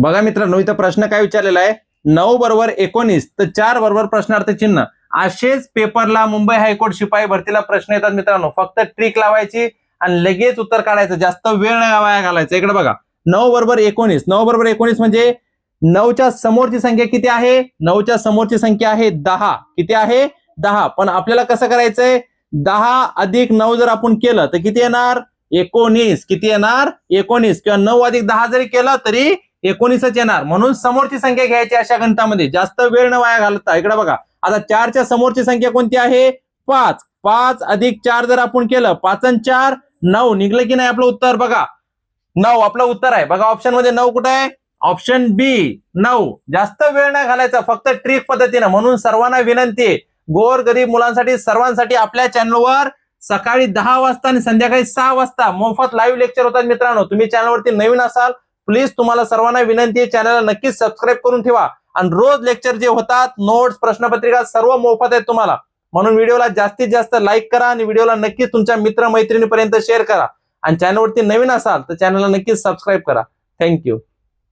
बघा मित्रांनो, इथं प्रश्न काय विचारलेला आहे, 9 बरोबर 19 तर 4 बरोबर प्रश्नार्थ चिन्ह. असेच पेपरला मुंबई हायकोर्ट शिपाई भरतीला प्रश्न येतात मित्रांनो. फक्त ट्रिक लावायची आणि लगेच उत्तर काढायचं, जास्त वेळ नाही वाया घालायचा. इकडे बघा, 9 बरोबर 19, 9 बरोबर 19 म्हणजे 9च्या समोरची संख्या किती आहे? 9च्या समोरची संख्या आहे 10. किती आहे? 10. पण आपल्याला कसं करायचंय, 10 अधिक 9 जर आपण केलं तर किती येणार? 19. किती येणार? 19. किंवा 9 अधिक 10 जरी केलं तरी 19च येणार. म्हणून समोरची संख्या घ्यायची अशा गणितामध्ये, जास्त वेळ न वाया घालता. इकडे बघा, आता 4च्या समोरची संख्या कोणती आहे? 5. 5 अधिक 4 जर आपण केलं, 5 आणि 4 9 निघलं की नाही आपलं उत्तर? बघा 9 आपलं उत्तर आहे. बघा ऑप्शन मध्ये 9 कुठे आहे? ऑप्शन बी 9. जास्त वेळ नाही घालायचा, फक्त ट्रिक पद्धतीनं. म्हणून सर्वांना विनंती आहे, गोर गरीब मुलांसाठी सर्वांसाठी आपल्या चॅनलवर सकाळी 10 वाजता आणि संध्याकाळी 6 वाजता मोफत लाईव्ह लेक्चर होतात मित्रांनो. तुम्ही चॅनलवरती नवीन असाल, प्लीज तुम्हाला सर्वांना विनंती आहे, चॅनलला नक्कीच सबस्क्राईब करून ठेवा. आणि रोज लेक्चर जे होतात, नोट्स, प्रश्नपत्रिका सर्व मोफत आहेत तुम्हाला. म्हणून व्हिडिओला जास्तीत जास्त लाईक करा आणि व्हिडिओला नक्कीच तुमच्या मित्र मैत्रिणीपर्यंत शेअर करा. आणि चॅनलवरती नवीन असाल तर चॅनलला नक्कीच सबस्क्राईब करा. थँक्यू.